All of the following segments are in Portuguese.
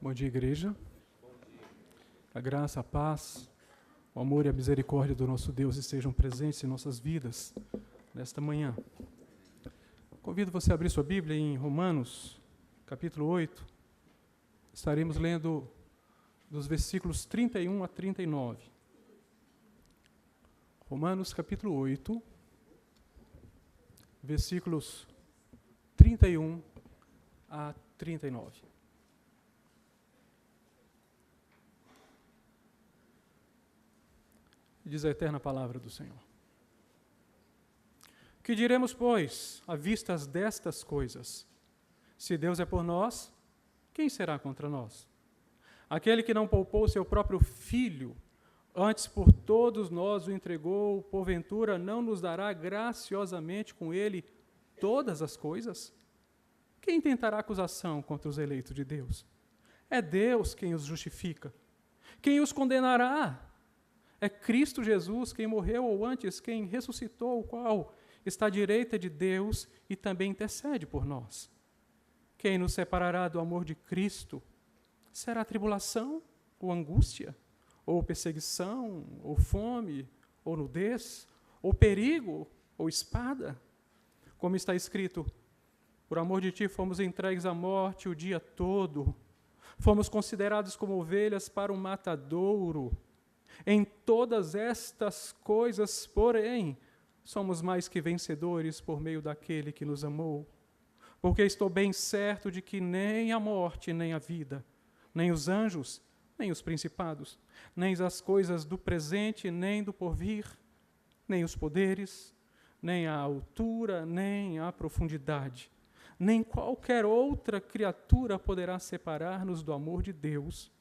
Bom dia, igreja. A graça, a paz, o amor e a misericórdia do nosso Deus estejam presentes em nossas vidas nesta manhã. Convido você a abrir sua Bíblia em Romanos, capítulo 8. Estaremos lendo dos versículos 31 a 39. Romanos, capítulo 8, versículos 31 a 39. Diz a eterna palavra do Senhor. Que diremos, pois, à vista destas coisas? Se Deus é por nós, quem será contra nós? Aquele que não poupou seu próprio filho, antes por todos nós o entregou, porventura não nos dará graciosamente com ele todas as coisas? Quem tentará acusação contra os eleitos de Deus? É Deus quem os justifica. Quem os condenará? É Cristo Jesus quem morreu, ou antes, quem ressuscitou, o qual está à direita de Deus e também intercede por nós. Quem nos separará do amor de Cristo? Será tribulação, ou angústia, ou perseguição, ou fome, ou nudez, ou perigo, ou espada? Como está escrito, por amor de ti fomos entregues à morte o dia todo, fomos considerados como ovelhas para um matadouro. Em todas estas coisas, porém, somos mais que vencedores por meio daquele que nos amou. Porque estou bem certo de que nem a morte, nem a vida, nem os anjos, nem os principados, nem as coisas do presente, nem do porvir, nem os poderes, nem a altura, nem a profundidade, nem qualquer outra criatura poderá separar-nos do amor de Deus,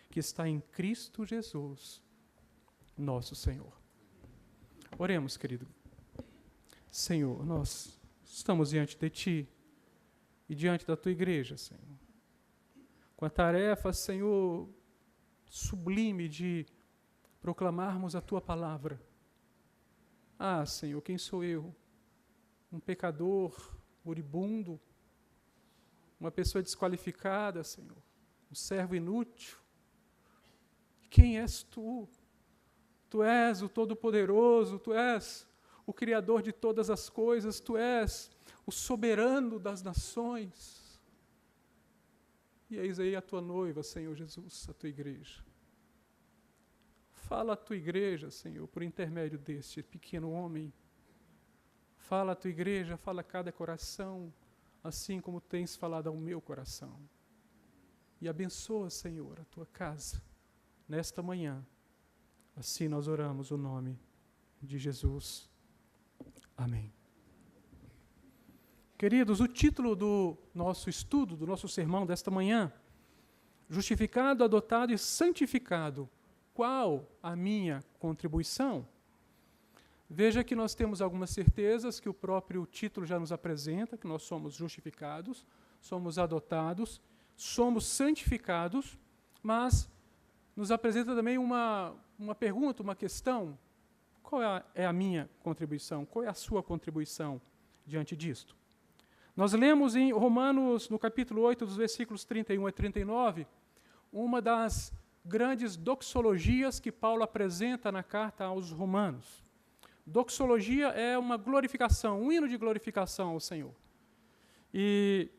que está em Cristo Jesus, nosso Senhor. Oremos, querido. Senhor, nós estamos diante de Ti e diante da Tua igreja, Senhor, com a tarefa, Senhor, sublime de proclamarmos a Tua palavra. Ah, Senhor, quem sou eu? Um pecador, moribundo, uma pessoa desqualificada, Senhor, um servo inútil. Quem és Tu? Tu és o Todo-Poderoso, Tu és o Criador de todas as coisas, Tu és o soberano das nações. E eis aí a Tua noiva, Senhor Jesus, a Tua igreja. Fala a Tua igreja, Senhor, por intermédio deste pequeno homem. Fala a Tua igreja, fala a cada coração, assim como tens falado ao meu coração. E abençoa, Senhor, a Tua casa, nesta manhã. Assim nós oramos o nome de Jesus. Amém. Queridos, o título do nosso estudo, do nosso sermão desta manhã, justificado, adotado e santificado. Qual a minha contribuição? Veja que nós temos algumas certezas que o próprio título já nos apresenta, que nós somos justificados, somos adotados, somos santificados, mas nos apresenta também uma pergunta, uma questão. Qual é a minha contribuição? Qual é a sua contribuição diante disto? Nós lemos em Romanos, no capítulo 8, dos versículos 31 a 39, uma das grandes doxologias que Paulo apresenta na carta aos Romanos. Doxologia é uma glorificação, um hino de glorificação ao Senhor. E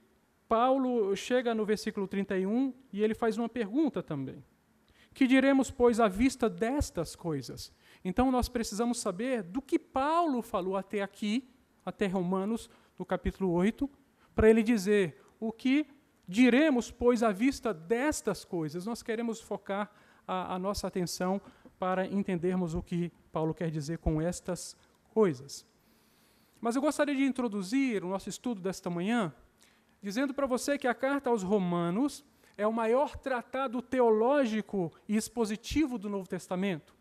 Paulo chega no versículo 31 e ele faz uma pergunta também. Que diremos, pois, à vista destas coisas? Então, nós precisamos saber do que Paulo falou até aqui, até Romanos, no capítulo 8, para ele dizer o que diremos, pois, à vista destas coisas. Nós queremos focar a nossa atenção para entendermos o que Paulo quer dizer com estas coisas. Mas eu gostaria de introduzir o nosso estudo desta manhã, dizendo para você que a carta aos Romanos é o maior tratado teológico e expositivo do Novo Testamento.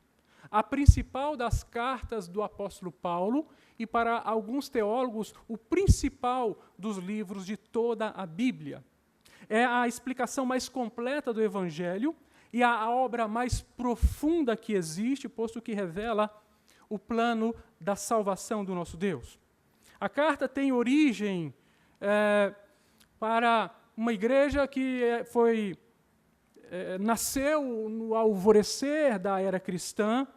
A principal das cartas do apóstolo Paulo e, para alguns teólogos, o principal dos livros de toda a Bíblia. É a explicação mais completa do Evangelho e a obra mais profunda que existe, posto que revela o plano da salvação do nosso Deus. A carta tem origem para uma igreja que foi nasceu no alvorecer da era cristã,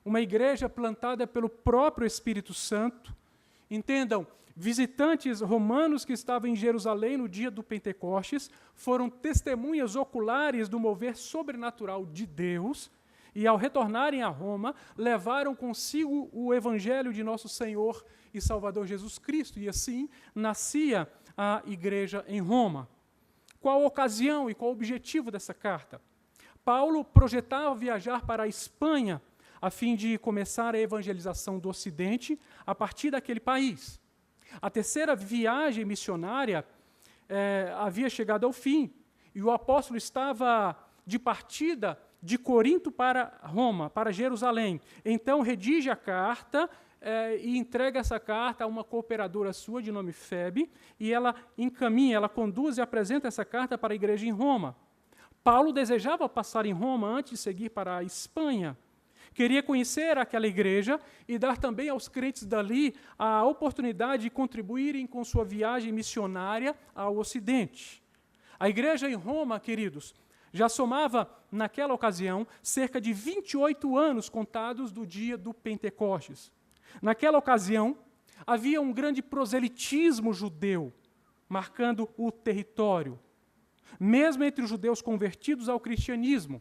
uma igreja plantada pelo próprio Espírito Santo. Entendam, visitantes romanos que estavam em Jerusalém no dia do Pentecostes foram testemunhas oculares do mover sobrenatural de Deus, e ao retornarem a Roma, levaram consigo o evangelho de nosso Senhor e Salvador Jesus Cristo, e assim nascia a igreja em Roma. Qual a ocasião e qual o objetivo dessa carta? Paulo projetava viajar para a Espanha a fim de começar a evangelização do Ocidente a partir daquele país. A terceira viagem missionária havia chegado ao fim, e o apóstolo estava de partida de Corinto para Roma, para Jerusalém. Então, redige a carta e entrega essa carta a uma cooperadora sua, de nome Febe, e ela encaminha, ela conduz e apresenta essa carta para a igreja em Roma. Paulo desejava passar em Roma antes de seguir para a Espanha. Queria conhecer aquela igreja e dar também aos crentes dali a oportunidade de contribuírem com sua viagem missionária ao Ocidente. A igreja em Roma, queridos, já somava, naquela ocasião, cerca de 28 anos contados do dia do Pentecostes. Naquela ocasião, havia um grande proselitismo judeu, marcando o território. Mesmo entre os judeus convertidos ao cristianismo,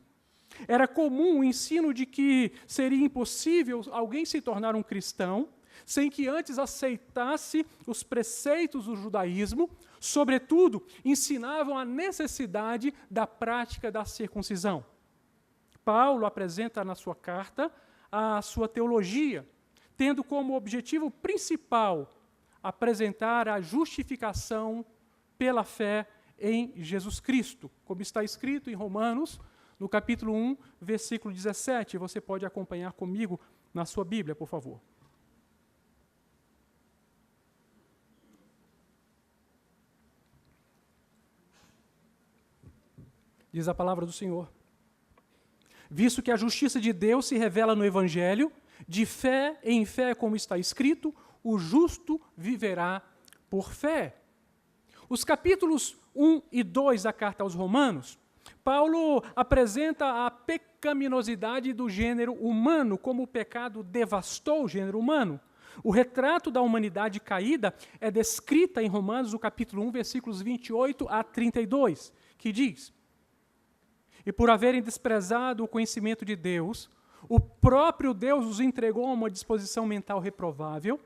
era comum o ensino de que seria impossível alguém se tornar um cristão sem que antes aceitasse os preceitos do judaísmo. Sobretudo, ensinavam a necessidade da prática da circuncisão. Paulo apresenta na sua carta a sua teologia, tendo como objetivo principal apresentar a justificação pela fé em Jesus Cristo, como está escrito em Romanos, no capítulo 1, versículo 17. Você pode acompanhar comigo na sua Bíblia, por favor. Diz a palavra do Senhor: visto que a justiça de Deus se revela no Evangelho, de fé em fé, como está escrito, o justo viverá por fé. Os capítulos 1 e 2 da carta aos Romanos, Paulo apresenta a pecaminosidade do gênero humano, como o pecado devastou o gênero humano. O retrato da humanidade caída é descrita em Romanos, no capítulo 1, versículos 28 a 32, que diz: e por haverem desprezado o conhecimento de Deus, o próprio Deus os entregou a uma disposição mental reprovável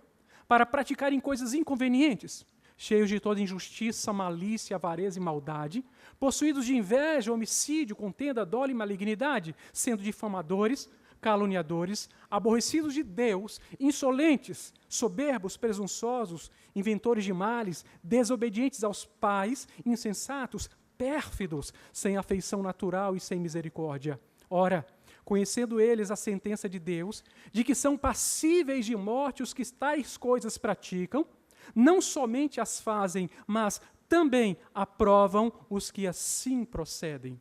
para praticarem coisas inconvenientes, cheios de toda injustiça, malícia, avareza e maldade, possuídos de inveja, homicídio, contenda, dolo e malignidade, sendo difamadores, caluniadores, aborrecidos de Deus, insolentes, soberbos, presunçosos, inventores de males, desobedientes aos pais, insensatos, pérfidos, sem afeição natural e sem misericórdia. Ora, conhecendo eles a sentença de Deus, de que são passíveis de morte os que tais coisas praticam, não somente as fazem, mas também aprovam os que assim procedem.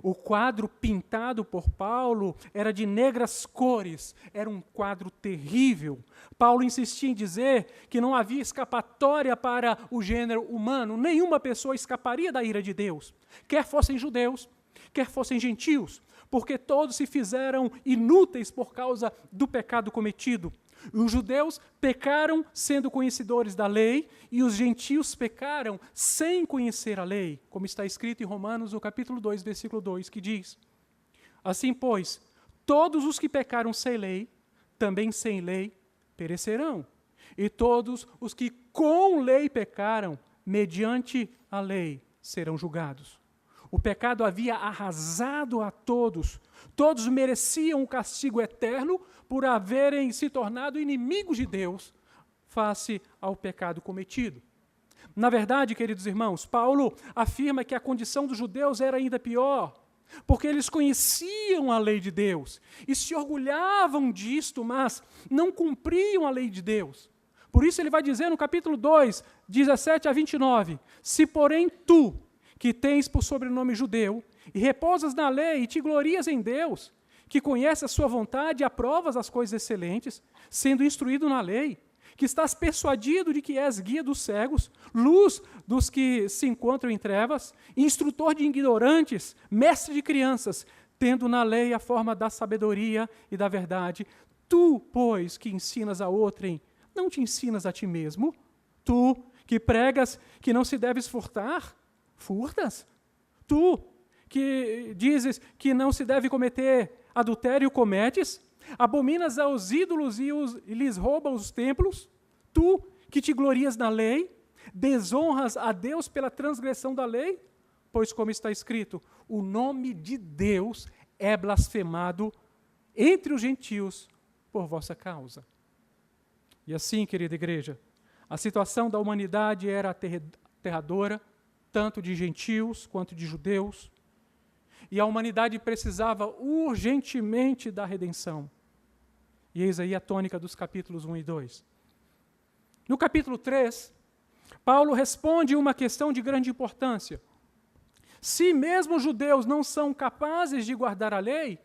O quadro pintado por Paulo era de negras cores, era um quadro terrível. Paulo insistia em dizer que não havia escapatória para o gênero humano, nenhuma pessoa escaparia da ira de Deus, quer fossem judeus, quer fossem gentios, porque todos se fizeram inúteis por causa do pecado cometido. Os judeus pecaram sendo conhecedores da lei, e os gentios pecaram sem conhecer a lei, como está escrito em Romanos, no capítulo 2, versículo 2, que diz: assim, pois, todos os que pecaram sem lei, também sem lei, perecerão. E todos os que com lei pecaram, mediante a lei, serão julgados. O pecado havia arrasado a todos. Todos mereciam um castigo eterno por haverem se tornado inimigos de Deus face ao pecado cometido. Na verdade, queridos irmãos, Paulo afirma que a condição dos judeus era ainda pior, porque eles conheciam a lei de Deus e se orgulhavam disto, mas não cumpriam a lei de Deus. Por isso ele vai dizer no capítulo 2, 17 a 29, se porém tu, que tens por sobrenome judeu, e repousas na lei, e te glorias em Deus, que conhece a sua vontade e aprovas as coisas excelentes, sendo instruído na lei, que estás persuadido de que és guia dos cegos, luz dos que se encontram em trevas, instrutor de ignorantes, mestre de crianças, tendo na lei a forma da sabedoria e da verdade. Tu, pois, que ensinas a outrem, não te ensinas a ti mesmo? Tu, que pregas que não se deves furtar, furtas? Tu, que dizes que não se deve cometer adultério, cometes? Abominas aos ídolos e lhes roubas os templos? Tu, que te glorias na lei, desonras a Deus pela transgressão da lei? Pois, como está escrito, o nome de Deus é blasfemado entre os gentios por vossa causa. E assim, querida igreja, a situação da humanidade era aterradora, tanto de gentios quanto de judeus, e a humanidade precisava urgentemente da redenção. E eis aí a tônica dos capítulos 1 e 2. No capítulo 3, Paulo responde uma questão de grande importância. Se mesmo os judeus não são capazes de guardar a lei,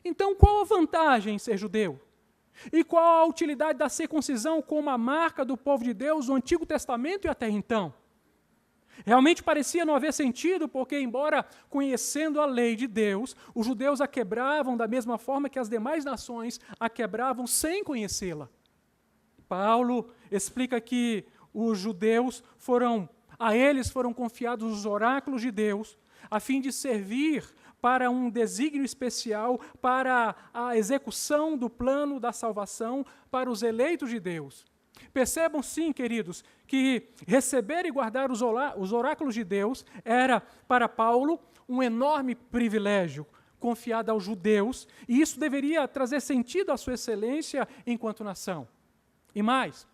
então qual a vantagem em ser judeu? E qual a utilidade da circuncisão como a marca do povo de Deus no Antigo Testamento e até então? Realmente parecia não haver sentido, porque, embora conhecendo a lei de Deus, os judeus a quebravam da mesma forma que as demais nações a quebravam sem conhecê-la. Paulo explica que os judeus a eles foram confiados os oráculos de Deus, a fim de servir para um desígnio especial, para a execução do plano da salvação para os eleitos de Deus. Percebam, sim, queridos, que receber e guardar os oráculos de Deus era, para Paulo, um enorme privilégio confiado aos judeus, e isso deveria trazer sentido à sua excelência enquanto nação. E mais,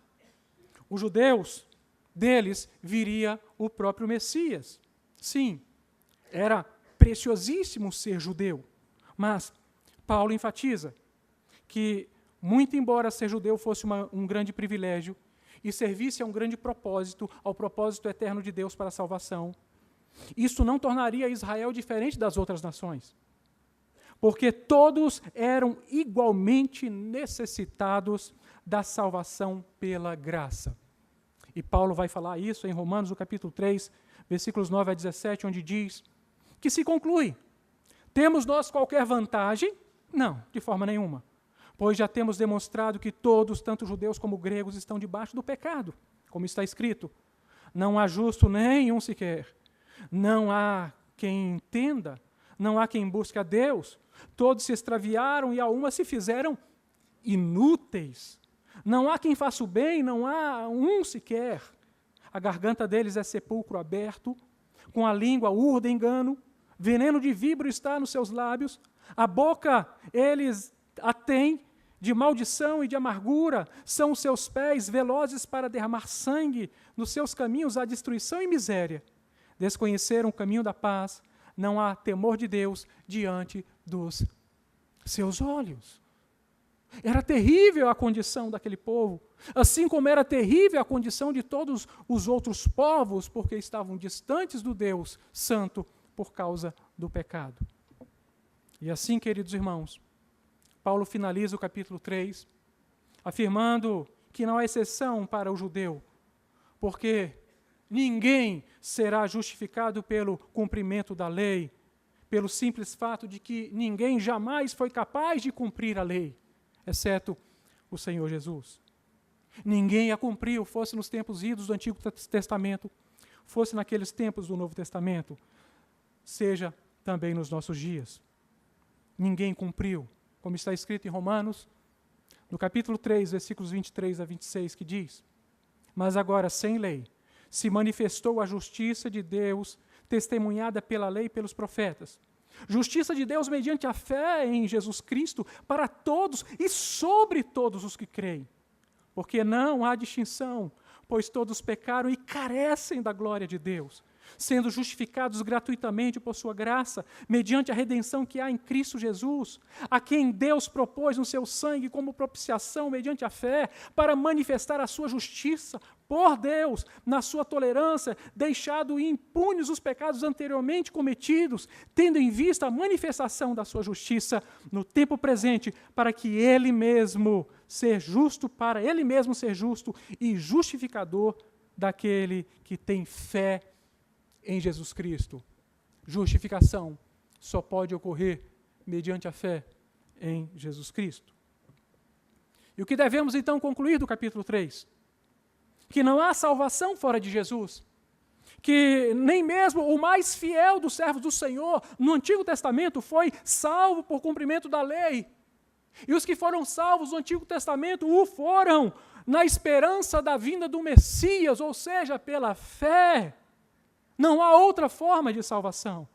os judeus, deles viria o próprio Messias. Sim, era preciosíssimo ser judeu, mas Paulo enfatiza que, muito embora ser judeu fosse um grande privilégio e servisse a um grande propósito, ao propósito eterno de Deus para a salvação, isso não tornaria Israel diferente das outras nações, porque todos eram igualmente necessitados da salvação pela graça. E Paulo vai falar isso em Romanos, no capítulo 3, versículos 9 a 17, onde diz que se conclui: temos nós qualquer vantagem? Não, de forma nenhuma. Pois já temos demonstrado que todos, tanto judeus como gregos, estão debaixo do pecado. Como está escrito, não há justo nenhum sequer. Não há quem entenda, não há quem busque a Deus. Todos se extraviaram e a uma se fizeram inúteis. Não há quem faça o bem, não há um sequer. A garganta deles é sepulcro aberto, com a língua urda engano, veneno de víbora está nos seus lábios, a boca eles a têm de maldição e de amargura, são os seus pés velozes para derramar sangue, nos seus caminhos há destruição e miséria. Desconheceram o caminho da paz, não há temor de Deus diante dos seus olhos. Era terrível a condição daquele povo, assim como era terrível a condição de todos os outros povos, porque estavam distantes do Deus Santo por causa do pecado. E assim, queridos irmãos, Paulo finaliza o capítulo 3, afirmando que não há exceção para o judeu, porque ninguém será justificado pelo cumprimento da lei, pelo simples fato de que ninguém jamais foi capaz de cumprir a lei, exceto o Senhor Jesus. Ninguém a cumpriu, fosse nos tempos idos do Antigo Testamento, fosse naqueles tempos do Novo Testamento, seja também nos nossos dias. Ninguém cumpriu, como está escrito em Romanos, no capítulo 3, versículos 23 a 26, que diz: mas agora, sem lei, se manifestou a justiça de Deus, testemunhada pela lei e pelos profetas. Justiça de Deus mediante a fé em Jesus Cristo para todos e sobre todos os que creem. Porque não há distinção, pois todos pecaram e carecem da glória de Deus, sendo justificados gratuitamente por sua graça, mediante a redenção que há em Cristo Jesus, a quem Deus propôs no seu sangue como propiciação mediante a fé, para manifestar a sua justiça por Deus, na sua tolerância, deixado impunes os pecados anteriormente cometidos, tendo em vista a manifestação da sua justiça no tempo presente, para que Ele mesmo ser justo e justificador daquele que tem fé em Jesus Cristo. Justificação só pode ocorrer mediante a fé em Jesus Cristo. E o que devemos então concluir do capítulo 3? Que não há salvação fora de Jesus. Que nem mesmo o mais fiel dos servos do Senhor no Antigo Testamento foi salvo por cumprimento da lei. E os que foram salvos no Antigo Testamento o foram na esperança da vinda do Messias, ou seja, pela fé. Não há outra forma de salvação.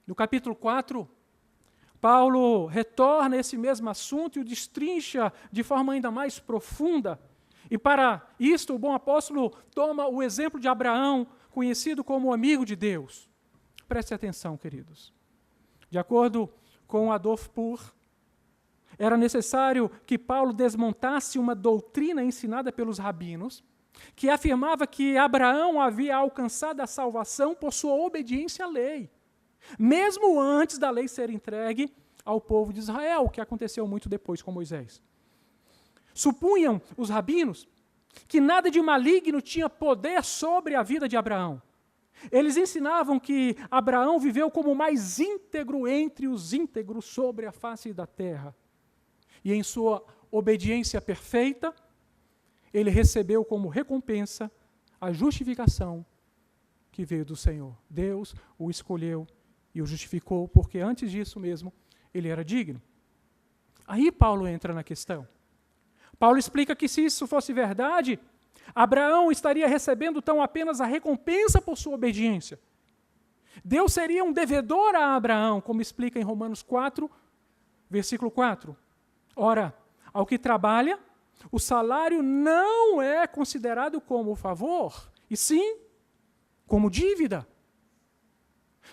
No capítulo 4, Paulo retorna a esse mesmo assunto e o destrincha de forma ainda mais profunda. E para isto, o bom apóstolo toma o exemplo de Abraão, conhecido como amigo de Deus. Preste atenção, queridos. De acordo com Adolf Pur, era necessário que Paulo desmontasse uma doutrina ensinada pelos rabinos, que afirmava que Abraão havia alcançado a salvação por sua obediência à lei, mesmo antes da lei ser entregue ao povo de Israel, o que aconteceu muito depois com Moisés. Supunham os rabinos que nada de maligno tinha poder sobre a vida de Abraão. Eles ensinavam que Abraão viveu como o mais íntegro entre os íntegros sobre a face da terra. E em sua obediência perfeita, ele recebeu como recompensa a justificação que veio do Senhor. Deus o escolheu e o justificou, porque antes disso mesmo ele era digno. Aí Paulo entra na questão. Paulo explica que se isso fosse verdade, Abraão estaria recebendo tão apenas a recompensa por sua obediência. Deus seria um devedor a Abraão, como explica em Romanos 4, versículo 4. Ora, ao que trabalha, o salário não é considerado como favor, e sim como dívida.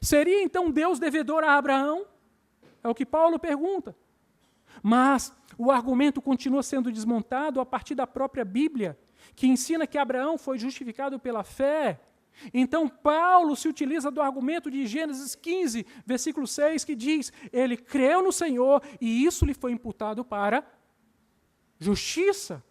Seria então Deus devedor a Abraão? É o que Paulo pergunta. Mas o argumento continua sendo desmontado a partir da própria Bíblia, que ensina que Abraão foi justificado pela fé. Então Paulo se utiliza do argumento de Gênesis 15, versículo 6, que diz: ele creu no Senhor e isso lhe foi imputado para justiça.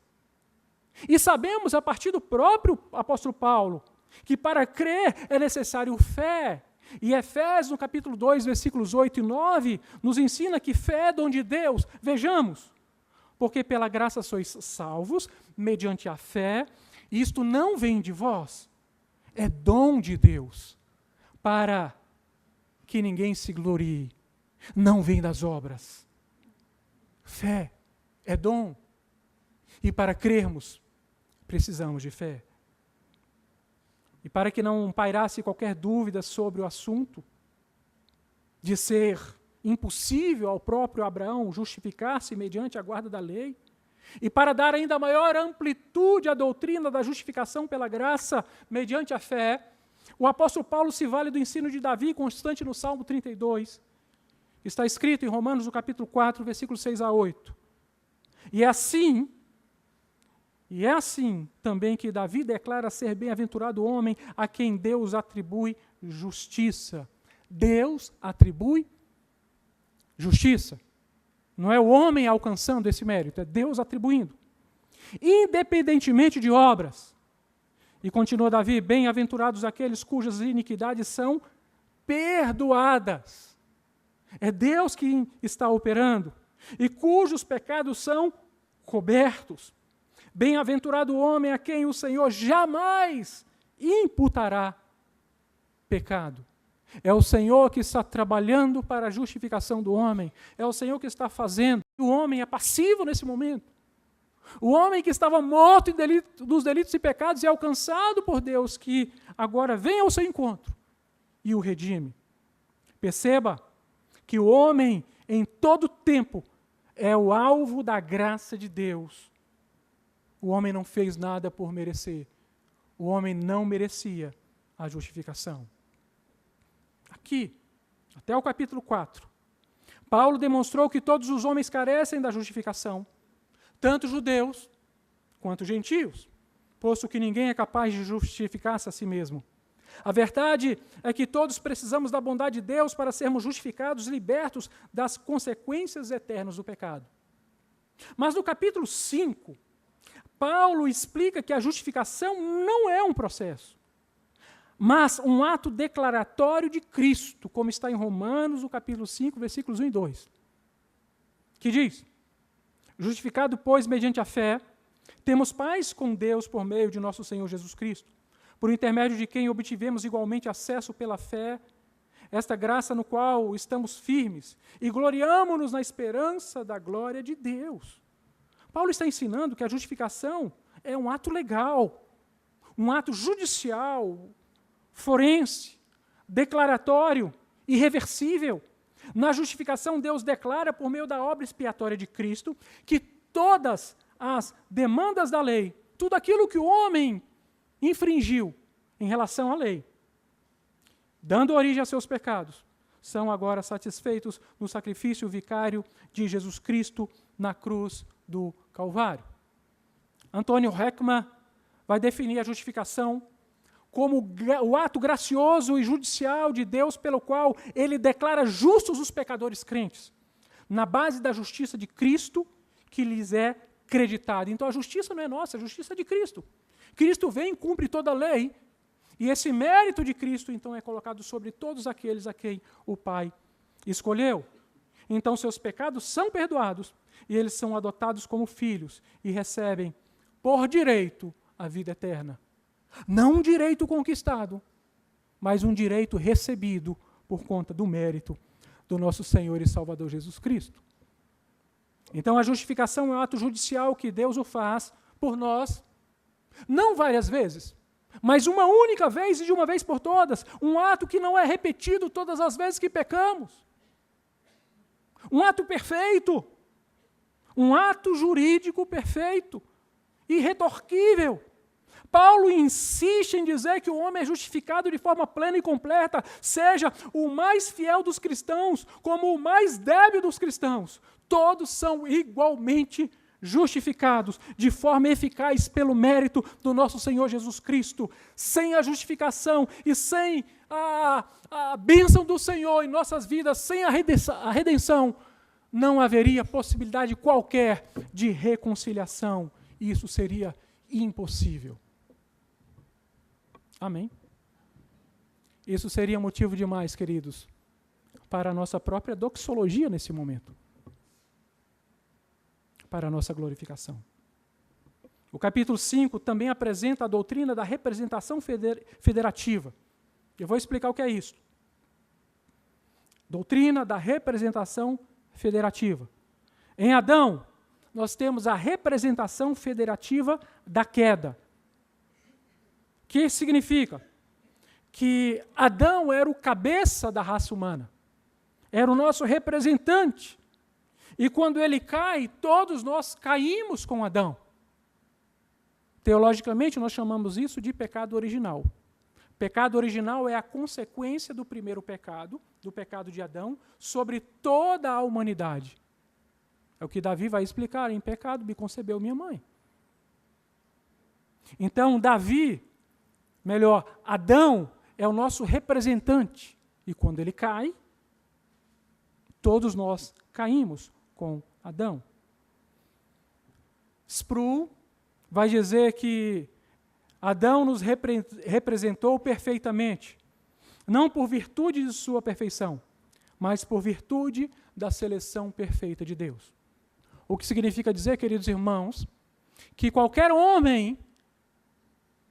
E sabemos a partir do próprio apóstolo Paulo que para crer é necessário fé. E Efésios, no capítulo 2, versículos 8 e 9, nos ensina que fé é dom de Deus. Vejamos, porque pela graça sois salvos, mediante a fé, e isto não vem de vós, é dom de Deus, para que ninguém se glorie, não vem das obras. Fé é dom, e para crermos, precisamos de fé. E para que não pairasse qualquer dúvida sobre o assunto, de ser impossível ao próprio Abraão justificar-se mediante a guarda da lei, e para dar ainda maior amplitude à doutrina da justificação pela graça mediante a fé, o apóstolo Paulo se vale do ensino de Davi, constante no Salmo 32. Está escrito em Romanos, no capítulo 4, versículos 6 a 8. E é assim também que Davi declara ser bem-aventurado o homem a quem Deus atribui justiça. Deus atribui justiça. Não é o homem alcançando esse mérito, é Deus atribuindo. Independentemente de obras. E continua Davi: bem-aventurados aqueles cujas iniquidades são perdoadas. É Deus que está operando. E cujos pecados são cobertos. Bem-aventurado o homem a quem o Senhor jamais imputará pecado. É o Senhor que está trabalhando para a justificação do homem. É o Senhor que está fazendo. O homem é passivo nesse momento. O homem que estava morto dos delitos e pecados é alcançado por Deus, que agora vem ao seu encontro e o redime. Perceba que o homem, em todo tempo, é o alvo da graça de Deus. O homem não fez nada por merecer. o homem não merecia a justificação. Aqui, até o capítulo 4, Paulo demonstrou que todos os homens carecem da justificação, tanto judeus quanto gentios, posto que ninguém é capaz de justificar-se a si mesmo. A verdade é que todos precisamos da bondade de Deus para sermos justificados e libertos das consequências eternas do pecado. Mas no capítulo 5, Paulo explica que a justificação não é um processo, mas um ato declaratório de Cristo, como está em Romanos, no capítulo 5, versículos 1 e 2, que diz: justificado, pois, mediante a fé, temos paz com Deus por meio de nosso Senhor Jesus Cristo, por intermédio de quem obtivemos igualmente acesso pela fé, esta graça no qual estamos firmes, e gloriamo-nos na esperança da glória de Deus. Paulo está ensinando que a justificação é um ato legal, um ato judicial, forense, declaratório, irreversível. Na justificação, Deus declara, por meio da obra expiatória de Cristo, que todas as demandas da lei, tudo aquilo que o homem infringiu em relação à lei, dando origem a seus pecados, são agora satisfeitos no sacrifício vicário de Jesus Cristo na cruz do Calvário. Antônio Heckman vai definir a justificação como o ato gracioso e judicial de Deus pelo qual ele declara justos os pecadores crentes, na base da justiça de Cristo que lhes é creditada. Então a justiça não é nossa, a justiça é de Cristo. Cristo vem e cumpre toda a lei, e esse mérito de Cristo então é colocado sobre todos aqueles a quem o Pai escolheu. Então seus pecados são perdoados, e eles são adotados como filhos, e recebem por direito a vida eterna. Não um direito conquistado, mas um direito recebido por conta do mérito do nosso Senhor e Salvador Jesus Cristo. Então a justificação é um ato judicial que Deus o faz por nós, não várias vezes, mas uma única vez e de uma vez por todas, um ato que não é repetido todas as vezes que pecamos. Um ato perfeito, um ato jurídico perfeito, irretorquível. Paulo insiste em dizer que o homem é justificado de forma plena e completa, seja o mais fiel dos cristãos, como o mais débil dos cristãos. Todos são igualmente justificados de forma eficaz pelo mérito do nosso Senhor Jesus Cristo. Sem a justificação e sem a bênção do Senhor em nossas vidas, sem a redenção, não haveria possibilidade qualquer de reconciliação. Isso seria impossível. Amém? Isso seria motivo demais, queridos, para a nossa própria doxologia nesse momento, para a nossa glorificação. O capítulo 5 também apresenta a doutrina da representação federativa. Eu vou explicar o que é isso. Doutrina da representação federativa. Em Adão, nós temos a representação federativa da queda. O que significa? Que Adão era o cabeça da raça humana, era o nosso representante. E quando ele cai, todos nós caímos com Adão. Teologicamente, nós chamamos isso de pecado original. Pecado original é a consequência do primeiro pecado, do pecado de Adão, sobre toda a humanidade. É o que Davi vai explicar: em pecado me concebeu minha mãe. Então, Adão é o nosso representante. E quando ele cai, todos nós caímos com Adão. Sproul vai dizer que Adão nos representou perfeitamente, não por virtude de sua perfeição, mas por virtude da seleção perfeita de Deus. O que significa dizer, queridos irmãos, que qualquer homem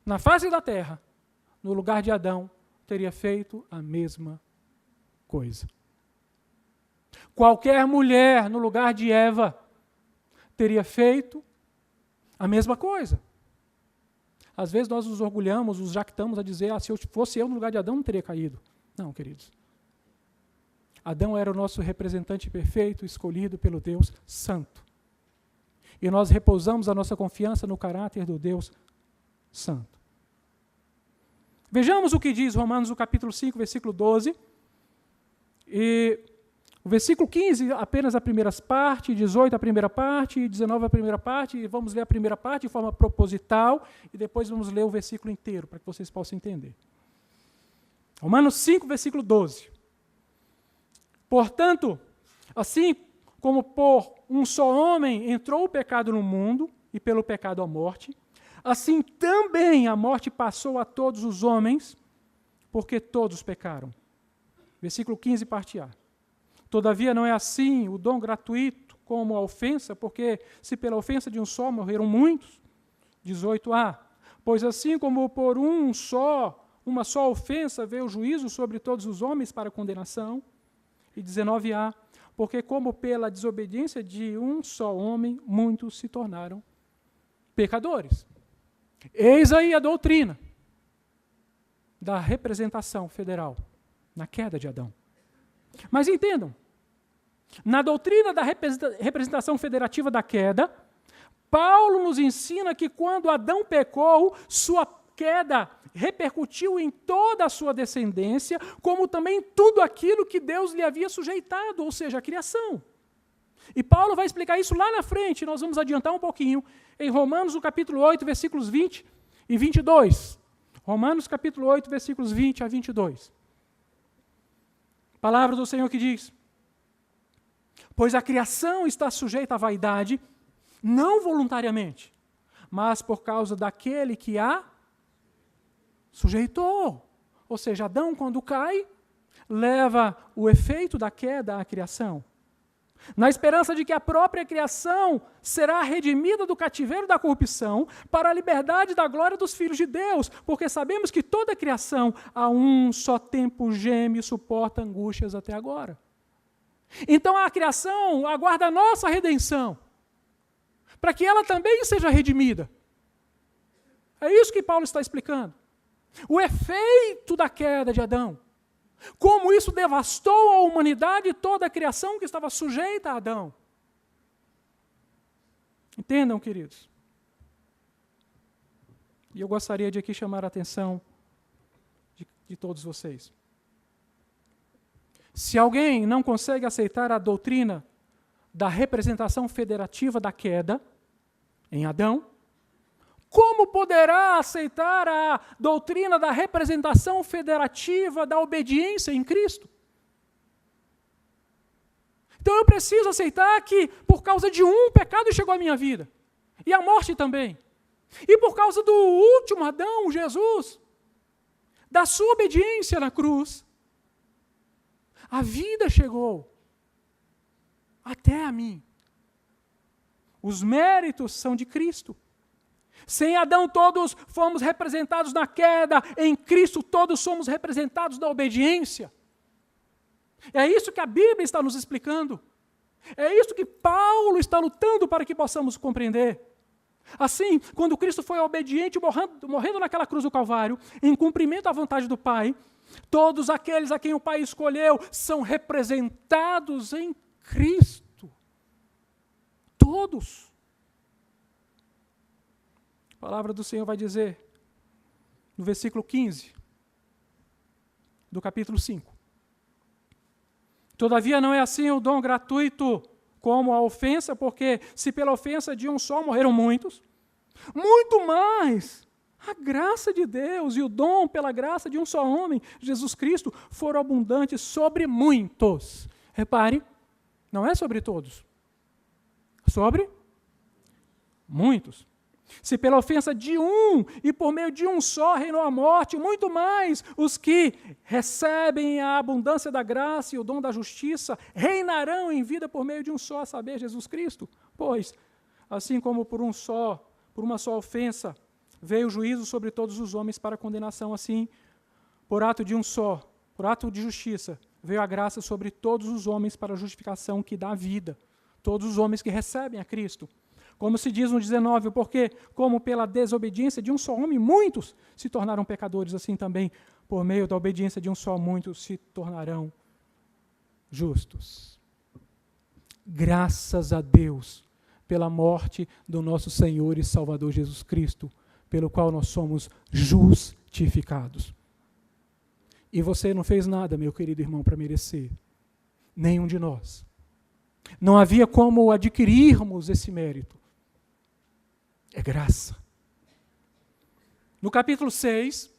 na face da terra, no lugar de Adão, teria feito a mesma coisa. Qualquer mulher no lugar de Eva teria feito a mesma coisa. Às vezes nós nos orgulhamos, nos jactamos a dizer: se fosse eu no lugar de Adão, não teria caído. Não, queridos. Adão era o nosso representante perfeito, escolhido pelo Deus Santo. E nós repousamos a nossa confiança no caráter do Deus Santo. Vejamos o que diz Romanos, no capítulo 5, versículo 12. E o versículo 15, apenas a primeira parte, 18 a primeira parte, 19 a primeira parte, e vamos ler a primeira parte de forma proposital, e depois vamos ler o versículo inteiro, para que vocês possam entender. Romanos 5, versículo 12. Portanto, assim como por um só homem entrou o pecado no mundo, e pelo pecado a morte, assim também a morte passou a todos os homens, porque todos pecaram. Versículo 15, parte A. Todavia não é assim o dom gratuito como a ofensa, porque se pela ofensa de um só morreram muitos. 18a. Pois assim como por uma só ofensa veio o juízo sobre todos os homens para condenação. E 19a. Porque como pela desobediência de um só homem, muitos se tornaram pecadores. Eis aí a doutrina da representação federal na queda de Adão. Mas entendam, na doutrina da representação federativa da queda, Paulo nos ensina que quando Adão pecou, sua queda repercutiu em toda a sua descendência, como também tudo aquilo que Deus lhe havia sujeitado, ou seja, a criação. E Paulo vai explicar isso lá na frente, nós vamos adiantar um pouquinho, em Romanos, no capítulo 8, versículos 20 e 22. Romanos, capítulo 8, versículos 20 a 22. Palavra do Senhor que diz: pois a criação está sujeita à vaidade, não voluntariamente, mas por causa daquele que a sujeitou. Ou seja, Adão, quando cai, leva o efeito da queda à criação. Na esperança de que a própria criação será redimida do cativeiro da corrupção para a liberdade da glória dos filhos de Deus, porque sabemos que toda a criação a um só tempo geme e suporta angústias até agora. Então a criação aguarda a nossa redenção, para que ela também seja redimida. É isso que Paulo está explicando. O efeito da queda de Adão. Como isso devastou a humanidade e toda a criação que estava sujeita a Adão. Entendam, queridos. E eu gostaria de aqui chamar a atenção de todos vocês. Se alguém não consegue aceitar a doutrina da representação federativa da queda em Adão, como poderá aceitar a doutrina da representação federativa da obediência em Cristo? Então eu preciso aceitar que por causa de um pecado chegou à minha vida, e a morte também. E por causa do último Adão, Jesus, da sua obediência na cruz, a vida chegou até a mim. Os méritos são de Cristo. Sem Adão todos fomos representados na queda, em Cristo todos somos representados na obediência. É isso que a Bíblia está nos explicando. É isso que Paulo está lutando para que possamos compreender. Assim, quando Cristo foi obediente, morrendo naquela cruz do Calvário, em cumprimento à vontade do Pai, todos aqueles a quem o Pai escolheu são representados em Cristo. Todos. A palavra do Senhor vai dizer, no versículo 15, do capítulo 5. Todavia não é assim o dom gratuito como a ofensa, porque se pela ofensa de um só morreram muitos, muito mais a graça de Deus e o dom pela graça de um só homem, Jesus Cristo, foram abundantes sobre muitos. Repare, não é sobre todos, sobre muitos. Se pela ofensa de um e por meio de um só reinou a morte, muito mais os que recebem a abundância da graça e o dom da justiça reinarão em vida por meio de um só, a saber, Jesus Cristo. Pois, assim como por uma só ofensa, veio o juízo sobre todos os homens para condenação, assim, por ato de um só, por ato de justiça, veio a graça sobre todos os homens para a justificação que dá vida. Todos os homens que recebem a Cristo. Como se diz no 19, porque como pela desobediência de um só homem, muitos se tornaram pecadores, assim também, por meio da obediência de um só, muitos se tornarão justos. Graças a Deus pela morte do nosso Senhor e Salvador Jesus Cristo, pelo qual nós somos justificados. E você não fez nada, meu querido irmão, para merecer. Nenhum de nós. Não havia como adquirirmos esse mérito. É graça. No capítulo 6,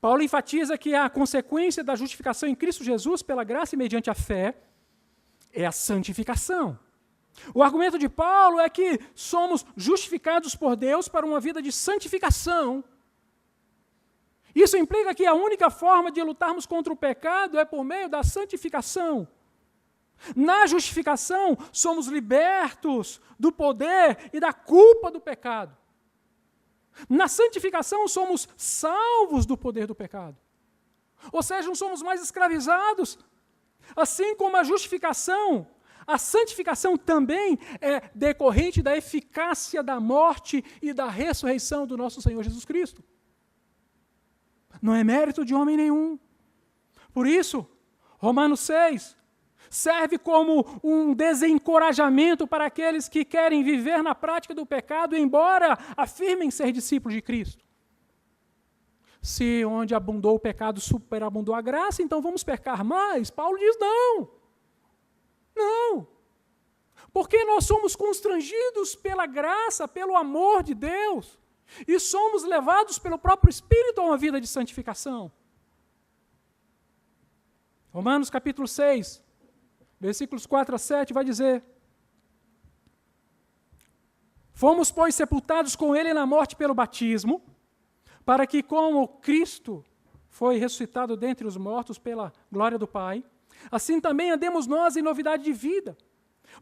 Paulo enfatiza que a consequência da justificação em Cristo Jesus pela graça e mediante a fé é a santificação. O argumento de Paulo é que somos justificados por Deus para uma vida de santificação. Isso implica que a única forma de lutarmos contra o pecado é por meio da santificação. Na justificação, somos libertos do poder e da culpa do pecado. Na santificação, somos salvos do poder do pecado. Ou seja, não somos mais escravizados. Assim como a justificação, a santificação também é decorrente da eficácia da morte e da ressurreição do nosso Senhor Jesus Cristo. Não é mérito de homem nenhum. Por isso, Romanos 6 serve como um desencorajamento para aqueles que querem viver na prática do pecado, embora afirmem ser discípulos de Cristo. Se onde abundou o pecado superabundou a graça, então vamos pecar mais? Paulo diz não. Não. Porque nós somos constrangidos pela graça, pelo amor de Deus, e somos levados pelo próprio Espírito a uma vida de santificação. Romanos capítulo 6, versículos 4 a 7 vai dizer: fomos, pois, sepultados com ele na morte pelo batismo, para que, como Cristo foi ressuscitado dentre os mortos pela glória do Pai, assim também andemos nós em novidade de vida.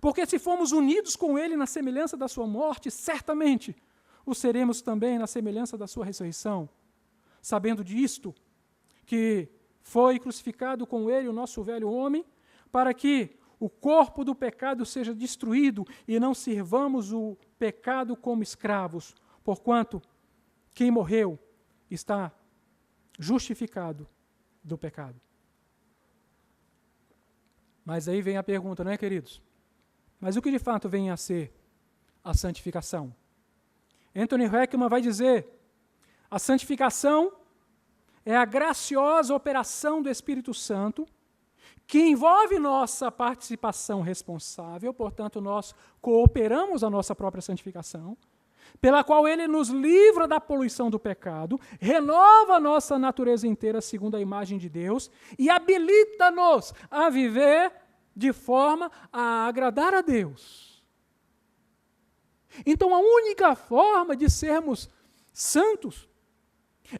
Porque se fomos unidos com ele na semelhança da sua morte, certamente o seremos também na semelhança da sua ressurreição. Sabendo disto, que foi crucificado com ele o nosso velho homem, para que o corpo do pecado seja destruído e não sirvamos o pecado como escravos, porquanto quem morreu está justificado do pecado. Mas aí vem a pergunta, não é, queridos? Mas o que de fato vem a ser a santificação? Anthony Heckman vai dizer: a santificação é a graciosa operação do Espírito Santo que envolve nossa participação responsável, portanto, nós cooperamos a nossa própria santificação, pela qual ele nos livra da poluição do pecado, renova a nossa natureza inteira segundo a imagem de Deus e habilita-nos a viver de forma a agradar a Deus. Então, a única forma de sermos santos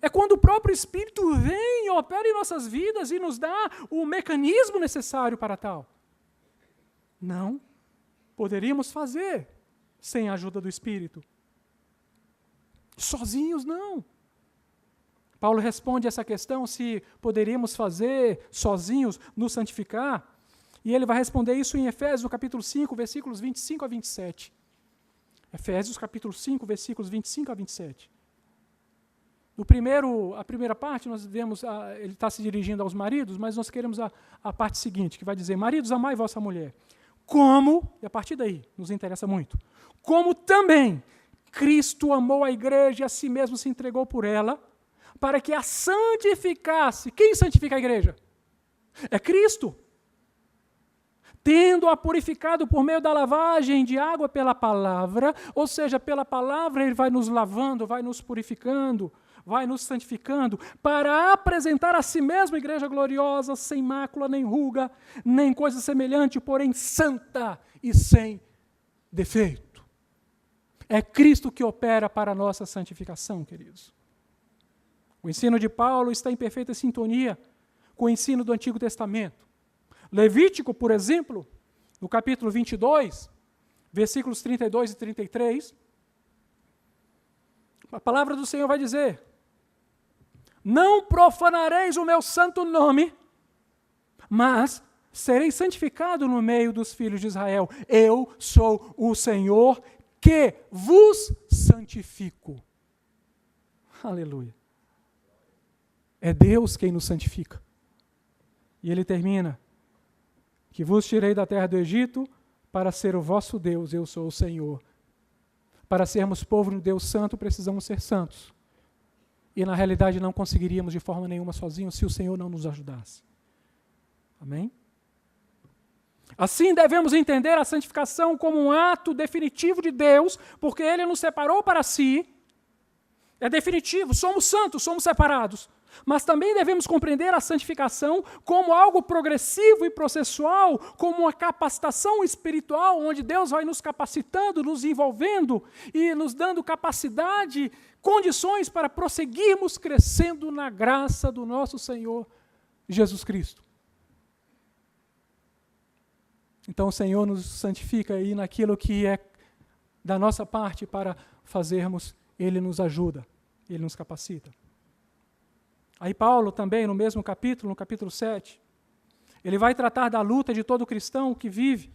é quando o próprio Espírito vem e opera em nossas vidas e nos dá o mecanismo necessário para tal. Não poderíamos fazer sem a ajuda do Espírito. Sozinhos, não. Paulo responde essa questão, se poderíamos fazer sozinhos, nos santificar. E ele vai responder isso em Efésios, capítulo 5, versículos 25 a 27. Efésios, capítulo 5, versículos 25 a 27. A primeira parte, nós vemos, ele está se dirigindo aos maridos, mas nós queremos a parte seguinte, que vai dizer: maridos, amai vossa mulher. Como, e a partir daí, nos interessa muito, como também Cristo amou a igreja e a si mesmo se entregou por ela, para que a santificasse. Quem santifica a igreja? É Cristo. Tendo-a purificado por meio da lavagem de água pela palavra, ou seja, pela palavra ele vai nos lavando, vai nos purificando, vai nos santificando, para apresentar a si mesmo igreja gloriosa, sem mácula, nem ruga, nem coisa semelhante, porém santa e sem defeito. É Cristo que opera para a nossa santificação, queridos. O ensino de Paulo está em perfeita sintonia com o ensino do Antigo Testamento. Levítico, por exemplo, no capítulo 22, versículos 32 e 33, a palavra do Senhor vai dizer: não profanareis o meu santo nome, mas sereis santificado no meio dos filhos de Israel. Eu sou o Senhor que vos santifico. Aleluia. É Deus quem nos santifica. E ele termina: que vos tirei da terra do Egito para ser o vosso Deus, eu sou o Senhor. Para sermos povo de Deus santo, precisamos ser santos. E na realidade não conseguiríamos de forma nenhuma sozinhos se o Senhor não nos ajudasse. Amém? Assim devemos entender a santificação como um ato definitivo de Deus, porque Ele nos separou para si. É definitivo, somos santos, somos separados. Mas também devemos compreender a santificação como algo progressivo e processual, como uma capacitação espiritual, onde Deus vai nos capacitando, nos envolvendo e nos dando capacidade, condições para prosseguirmos crescendo na graça do nosso Senhor Jesus Cristo. Então o Senhor nos santifica aí naquilo que é da nossa parte para fazermos, Ele nos ajuda, Ele nos capacita. Aí Paulo também, no mesmo capítulo, no capítulo 7, ele vai tratar da luta de todo cristão que vive.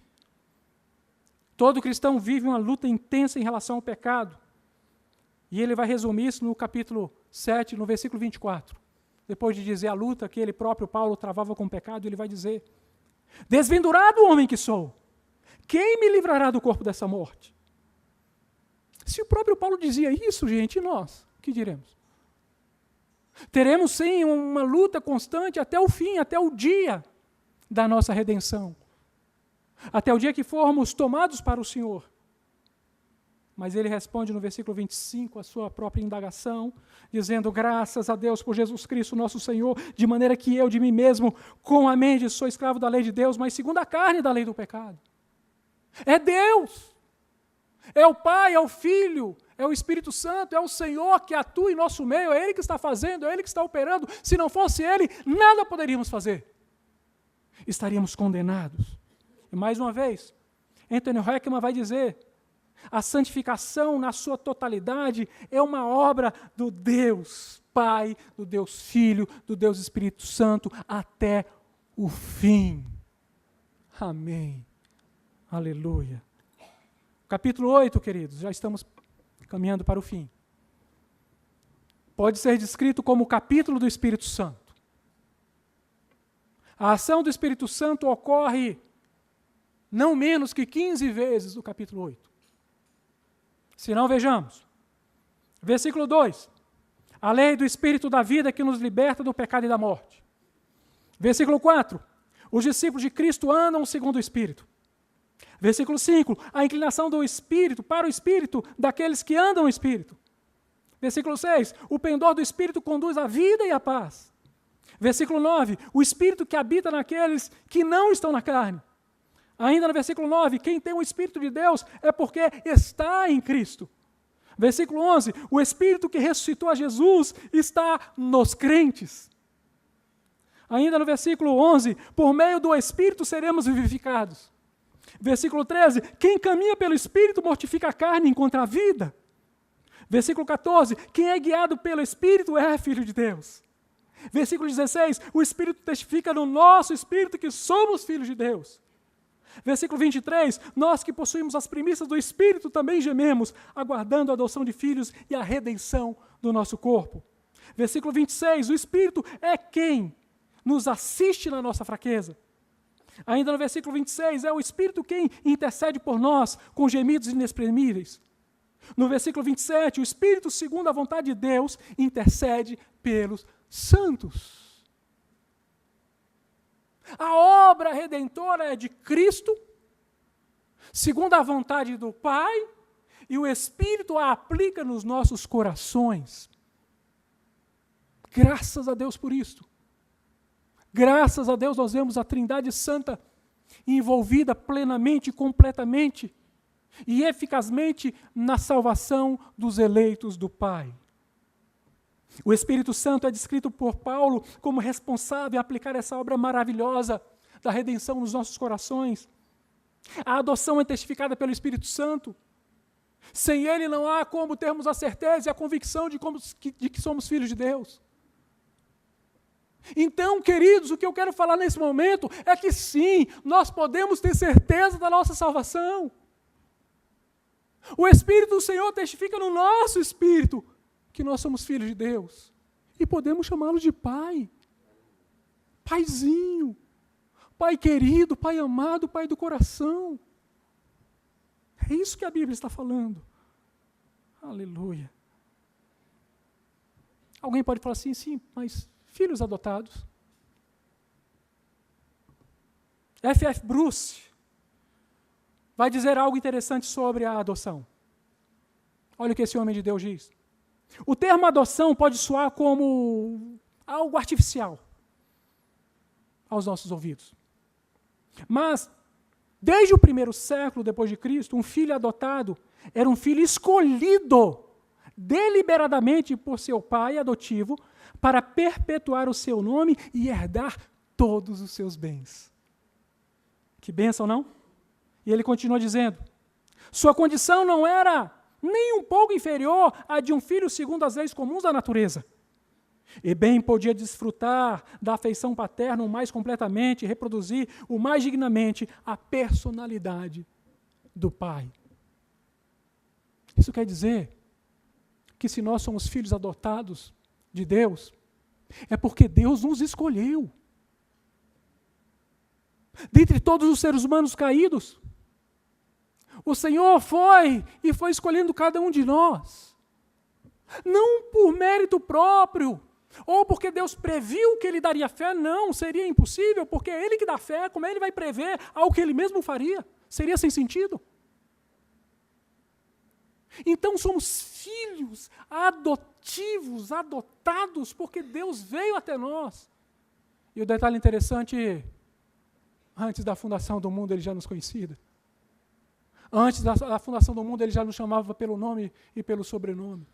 Todo cristão vive uma luta intensa em relação ao pecado. E ele vai resumir isso no capítulo 7, no versículo 24. Depois de dizer a luta que ele próprio, Paulo, travava com o pecado, ele vai dizer: desventurado homem que sou, quem me livrará do corpo dessa morte? Se o próprio Paulo dizia isso, gente, e nós, o que diremos? Teremos sim uma luta constante até o fim, até o dia da nossa redenção. Até o dia que formos tomados para o Senhor. Mas ele responde no versículo 25 a sua própria indagação, dizendo: graças a Deus por Jesus Cristo nosso Senhor, de maneira que eu de mim mesmo, com a mente, sou escravo da lei de Deus, mas segundo a carne da lei do pecado. É Deus, é o Pai, é o Filho, é o Espírito Santo, é o Senhor que atua em nosso meio, é Ele que está fazendo, é Ele que está operando. Se não fosse Ele, nada poderíamos fazer. Estaríamos condenados. E mais uma vez, Anthony Heckman vai dizer: a santificação na sua totalidade é uma obra do Deus Pai, do Deus Filho, do Deus Espírito Santo, até o fim. Amém. Aleluia. Capítulo 8, queridos, já estamos caminhando para o fim. Pode ser descrito como o capítulo do Espírito Santo. A ação do Espírito Santo ocorre não menos que 15 vezes no capítulo 8. Se não, vejamos. Versículo 2. A lei do Espírito da vida que nos liberta do pecado e da morte. Versículo 4. Os discípulos de Cristo andam segundo o Espírito. Versículo 5, a inclinação do Espírito para o Espírito daqueles que andam no Espírito. Versículo 6, o pendor do Espírito conduz à vida e à paz. Versículo 9, o Espírito que habita naqueles que não estão na carne. Ainda no versículo 9, quem tem o Espírito de Deus é porque está em Cristo. Versículo 11, o Espírito que ressuscitou a Jesus está nos crentes. Ainda no versículo 11, por meio do Espírito seremos vivificados. Versículo 13, quem caminha pelo Espírito mortifica a carne e encontra a vida. Versículo 14, quem é guiado pelo Espírito é filho de Deus. Versículo 16, o Espírito testifica no nosso Espírito que somos filhos de Deus. Versículo 23, nós que possuímos as primícias do Espírito também gememos, aguardando a adoção de filhos e a redenção do nosso corpo. Versículo 26, o Espírito é quem nos assiste na nossa fraqueza. Ainda no versículo 26, é o Espírito quem intercede por nós com gemidos inexprimíveis. No versículo 27, o Espírito, segundo a vontade de Deus, intercede pelos santos. A obra redentora é de Cristo, segundo a vontade do Pai, e o Espírito a aplica nos nossos corações. Graças a Deus por isso. Graças a Deus nós vemos a Trindade Santa envolvida plenamente, completamente e eficazmente na salvação dos eleitos do Pai. O Espírito Santo é descrito por Paulo como responsável em aplicar essa obra maravilhosa da redenção nos nossos corações. A adoção é testificada pelo Espírito Santo. Sem Ele não há como termos a certeza e a convicção de que somos filhos de Deus. Então, queridos, o que eu quero falar nesse momento é que sim, nós podemos ter certeza da nossa salvação. O Espírito do Senhor testifica no nosso espírito que nós somos filhos de Deus. E podemos chamá-lo de Pai. Paizinho. Pai querido, Pai amado, Pai do coração. É isso que a Bíblia está falando. Aleluia. Alguém pode falar assim, sim, mas filhos adotados. F.F. Bruce vai dizer algo interessante sobre a adoção. Olha o que esse homem de Deus diz. O termo adoção pode soar como algo artificial aos nossos ouvidos. Mas, desde o primeiro século depois de Cristo, um filho adotado era um filho escolhido deliberadamente por seu pai adotivo para perpetuar o seu nome e herdar todos os seus bens. Que bênção, não? E ele continua dizendo, sua condição não era nem um pouco inferior à de um filho segundo as leis comuns da natureza. E bem podia desfrutar da afeição paterna o mais completamente, reproduzir o mais dignamente a personalidade do pai. Isso quer dizer que se nós somos filhos adotados de Deus, é porque Deus nos escolheu. Dentre todos os seres humanos caídos, o Senhor foi escolhendo cada um de nós. Não por mérito próprio, ou porque Deus previu que Ele daria fé, não, seria impossível, porque é Ele que dá fé, como Ele vai prever algo que Ele mesmo faria? Seria sem sentido. Então somos filhos adotivos, adotados, porque Deus veio até nós. E o detalhe interessante, antes da fundação do mundo Ele já nos conhecia. Antes da fundação do mundo Ele já nos chamava pelo nome e pelo sobrenome.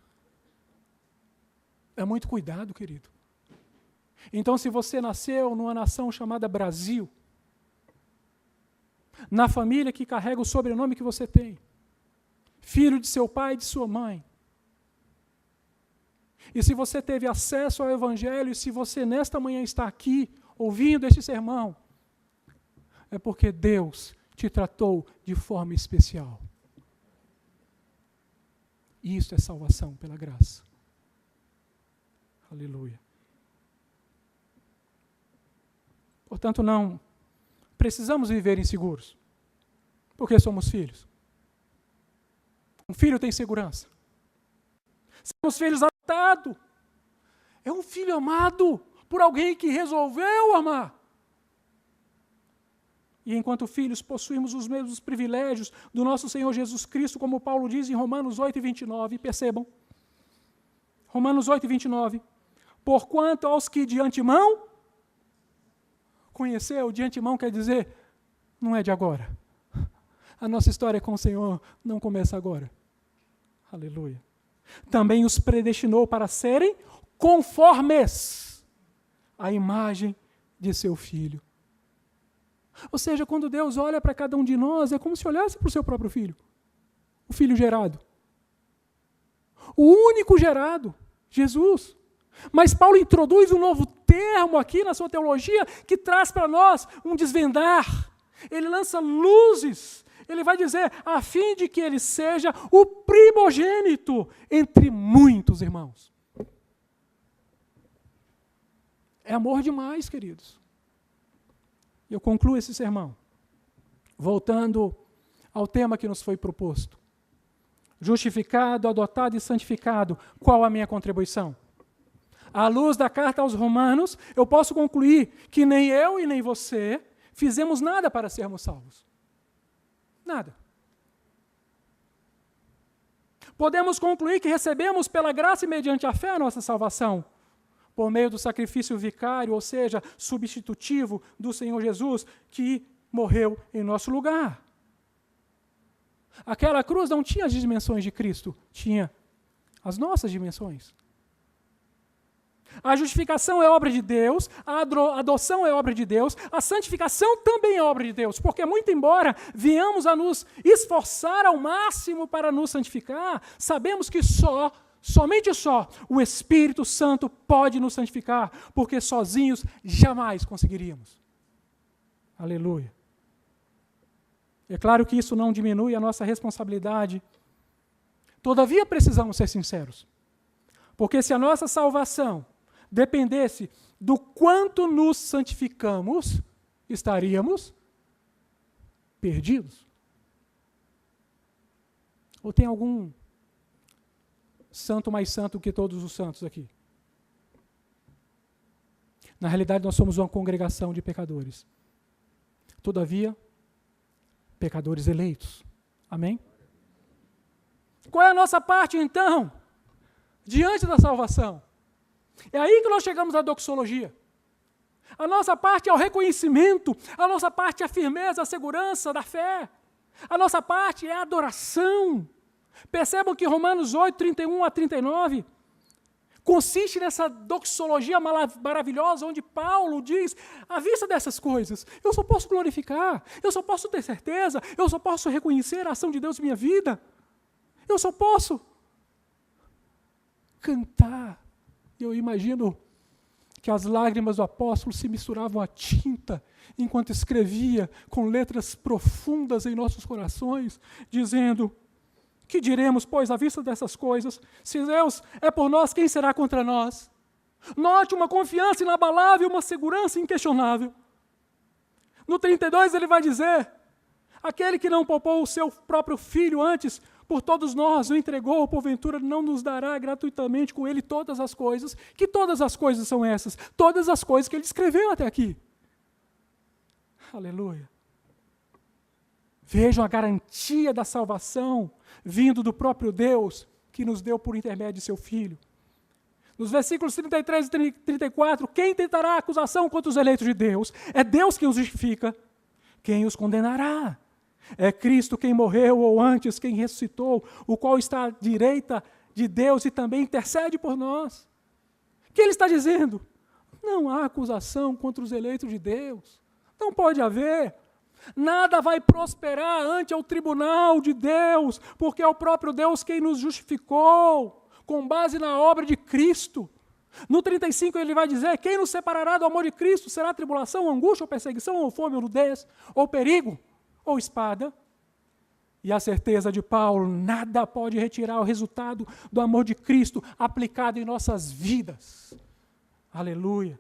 É muito cuidado, querido. Então, se você nasceu numa nação chamada Brasil, na família que carrega o sobrenome que você tem, filho de seu pai e de sua mãe, e se você teve acesso ao Evangelho, e se você nesta manhã está aqui, ouvindo este sermão, é porque Deus te tratou de forma especial. Isso é salvação pela graça. Aleluia. Portanto, não precisamos viver inseguros, porque somos filhos. Um filho tem segurança. Somos filhos adotados. É um filho amado por alguém que resolveu amar. E enquanto filhos, possuímos os mesmos privilégios do nosso Senhor Jesus Cristo, como Paulo diz em Romanos 8, 29. Percebam. Romanos 8, 29. Porquanto aos que de antemão conheceu, de antemão quer dizer, não é de agora. A nossa história com o Senhor não começa agora. Aleluia. Também os predestinou para serem conformes à imagem de seu Filho. Ou seja, quando Deus olha para cada um de nós, é como se olhasse para o seu próprio filho. O filho gerado. O único gerado, Jesus. Mas Paulo introduz um novo termo aqui na sua teologia que traz para nós um desvendar. Ele lança luzes. Ele vai dizer, a fim de que ele seja o primogênito entre muitos irmãos. É amor demais, queridos. Eu concluo esse sermão, voltando ao tema que nos foi proposto. Justificado, adotado e santificado, qual a minha contribuição? À luz da carta aos Romanos, eu posso concluir que nem eu e nem você fizemos nada para sermos salvos. Nada. Podemos concluir que recebemos pela graça e mediante a fé a nossa salvação, por meio do sacrifício vicário, ou seja, substitutivo do Senhor Jesus, que morreu em nosso lugar. Aquela cruz não tinha as dimensões de Cristo, tinha as nossas dimensões. A justificação é obra de Deus, a adoção é obra de Deus, a santificação também é obra de Deus, porque muito embora venhamos a nos esforçar ao máximo para nos santificar, sabemos que somente o Espírito Santo pode nos santificar, porque sozinhos jamais conseguiríamos. Aleluia. É claro que isso não diminui a nossa responsabilidade. Todavia precisamos ser sinceros. Porque se a nossa salvação dependesse do quanto nos santificamos, estaríamos perdidos. Ou tem algum santo mais santo que todos os santos aqui? Na realidade, nós somos uma congregação de pecadores. Todavia, pecadores eleitos. Amém? Qual é a nossa parte, então, diante da salvação? É aí que nós chegamos à doxologia. A nossa parte é o reconhecimento, a nossa parte é a firmeza, a segurança da fé. A nossa parte é a adoração. Percebam que Romanos 8, 31 a 39, consiste nessa doxologia maravilhosa, onde Paulo diz, à vista dessas coisas, eu só posso glorificar, eu só posso ter certeza, eu só posso reconhecer a ação de Deus em minha vida, eu só posso cantar. Eu imagino que as lágrimas do apóstolo se misturavam à tinta, enquanto escrevia com letras profundas em nossos corações, dizendo, que diremos, pois, à vista dessas coisas? Se Deus é por nós, quem será contra nós? Note uma confiança inabalável, uma segurança inquestionável. No 32 ele vai dizer, aquele que não poupou o seu próprio filho antes, por todos nós o entregou, porventura não nos dará gratuitamente com ele todas as coisas. Que todas as coisas são essas? Todas as coisas que ele escreveu até aqui. Aleluia. Vejam a garantia da salvação vindo do próprio Deus que nos deu por intermédio de seu Filho. Nos versículos 33 e 34, quem tentará acusação contra os eleitos de Deus? É Deus quem os justifica. Quem os condenará? É Cristo quem morreu, ou antes quem ressuscitou, o qual está à direita de Deus e também intercede por nós. O que ele está dizendo? Não há acusação contra os eleitos de Deus. Não pode haver. Nada vai prosperar ante o tribunal de Deus, porque é o próprio Deus quem nos justificou, com base na obra de Cristo. No 35 ele vai dizer, quem nos separará do amor de Cristo? Será tribulação, angústia, ou perseguição, ou fome, ou nudez, ou perigo, ou espada? E a certeza de Paulo, nada pode retirar o resultado do amor de Cristo aplicado em nossas vidas. Aleluia.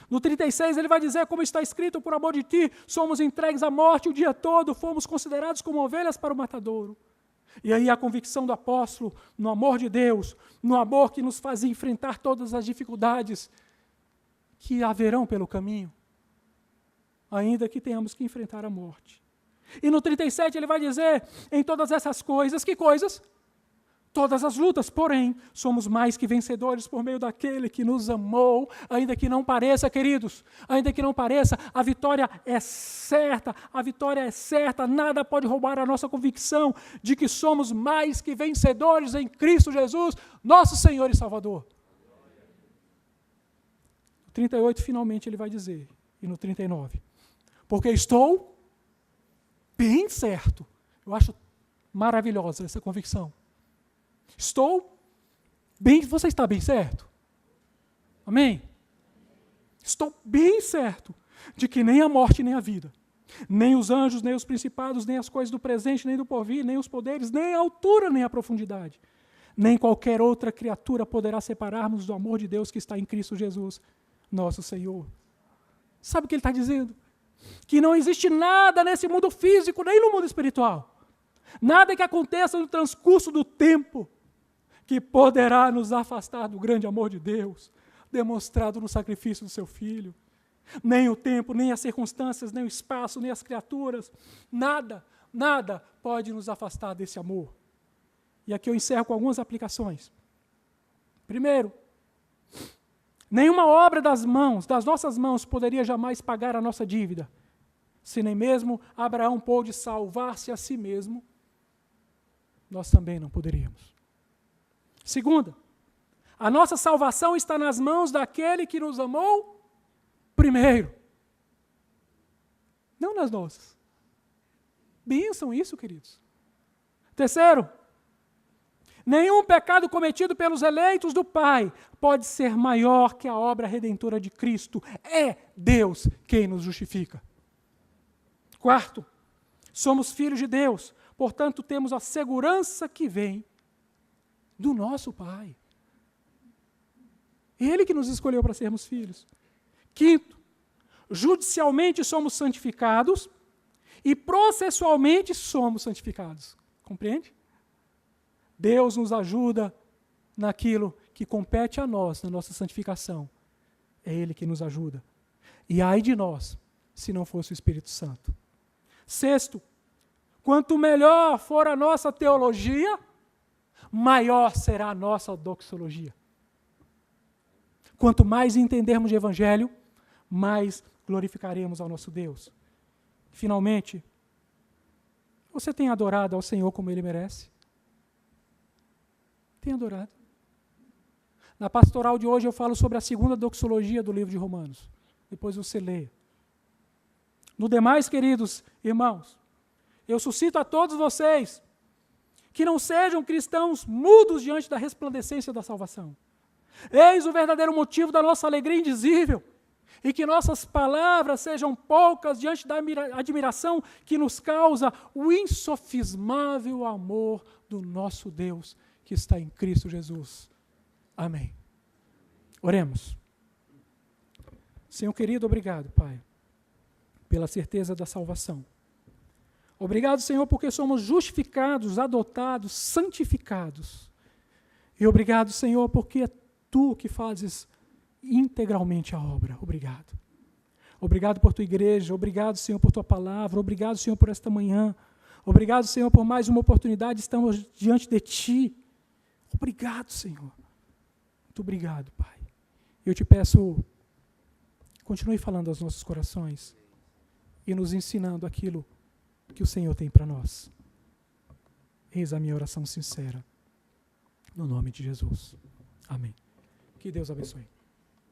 No 36 ele vai dizer, como está escrito, por amor de ti, somos entregues à morte o dia todo, fomos considerados como ovelhas para o matadouro. E aí a convicção do apóstolo, no amor de Deus, no amor que nos faz enfrentar todas as dificuldades que haverão pelo caminho, ainda que tenhamos que enfrentar a morte. E no 37 ele vai dizer, em todas essas coisas, que coisas? Todas as lutas, porém, somos mais que vencedores por meio daquele que nos amou, ainda que não pareça, queridos, ainda que não pareça, a vitória é certa, nada pode roubar a nossa convicção de que somos mais que vencedores em Cristo Jesus, nosso Senhor e Salvador. No 38, finalmente, ele vai dizer, e no 39, porque estou bem certo, eu acho maravilhosa essa convicção. Estou bem, você está bem certo? Amém? Estou bem certo de que nem a morte, nem a vida, nem os anjos, nem os principados, nem as coisas do presente, nem do porvir, nem os poderes, nem a altura, nem a profundidade, nem qualquer outra criatura poderá separar-nos do amor de Deus que está em Cristo Jesus, nosso Senhor. Sabe o que ele está dizendo? Que não existe nada nesse mundo físico, nem no mundo espiritual, nada que aconteça no transcurso do tempo, que poderá nos afastar do grande amor de Deus, demonstrado no sacrifício do seu Filho. Nem o tempo, nem as circunstâncias, nem o espaço, nem as criaturas, nada pode nos afastar desse amor. E aqui eu encerro com algumas aplicações. Primeiro, nenhuma obra das nossas mãos, poderia jamais pagar a nossa dívida, se nem mesmo Abraão pôde salvar-se a si mesmo, nós também não poderíamos. Segunda, a nossa salvação está nas mãos daquele que nos amou primeiro, não nas nossas. Bênção isso, queridos. Terceiro, nenhum pecado cometido pelos eleitos do Pai pode ser maior que a obra redentora de Cristo. É Deus quem nos justifica. Quarto, somos filhos de Deus, portanto temos a segurança que vem do nosso Pai. Ele que nos escolheu para sermos filhos. Quinto, judicialmente somos santificados e processualmente somos santificados. Compreende? Deus nos ajuda naquilo que compete a nós, na nossa santificação. é Ele que nos ajuda. E ai de nós, se não fosse o Espírito Santo. Sexto, quanto melhor for a nossa teologia, maior será a nossa doxologia. Quanto mais entendermos de Evangelho, mais glorificaremos ao nosso Deus. Finalmente, você tem adorado ao Senhor como Ele merece? Tem adorado? Na pastoral de hoje eu falo sobre a segunda doxologia do livro de Romanos. Depois você lê. No demais, queridos irmãos, eu suscito a todos vocês que não sejam cristãos mudos diante da resplandecência da salvação. Eis o verdadeiro motivo da nossa alegria indizível, e que nossas palavras sejam poucas diante da admiração que nos causa o insofismável amor do nosso Deus que está em Cristo Jesus. Amém. Oremos. Senhor querido, obrigado, Pai, pela certeza da salvação. Obrigado, Senhor, porque somos justificados, adotados, santificados. E obrigado, Senhor, porque é Tu que fazes integralmente a obra. Obrigado. Obrigado por Tua igreja, obrigado, Senhor, por Tua palavra, obrigado, Senhor, por esta manhã. Obrigado, Senhor, por mais uma oportunidade, estamos diante de Ti. Obrigado, Senhor. Muito obrigado, Pai. Eu te peço, continue falando aos nossos corações e nos ensinando aquilo que o Senhor tem para nós. Eis a minha oração sincera, no nome de Jesus. Amém. Que Deus abençoe.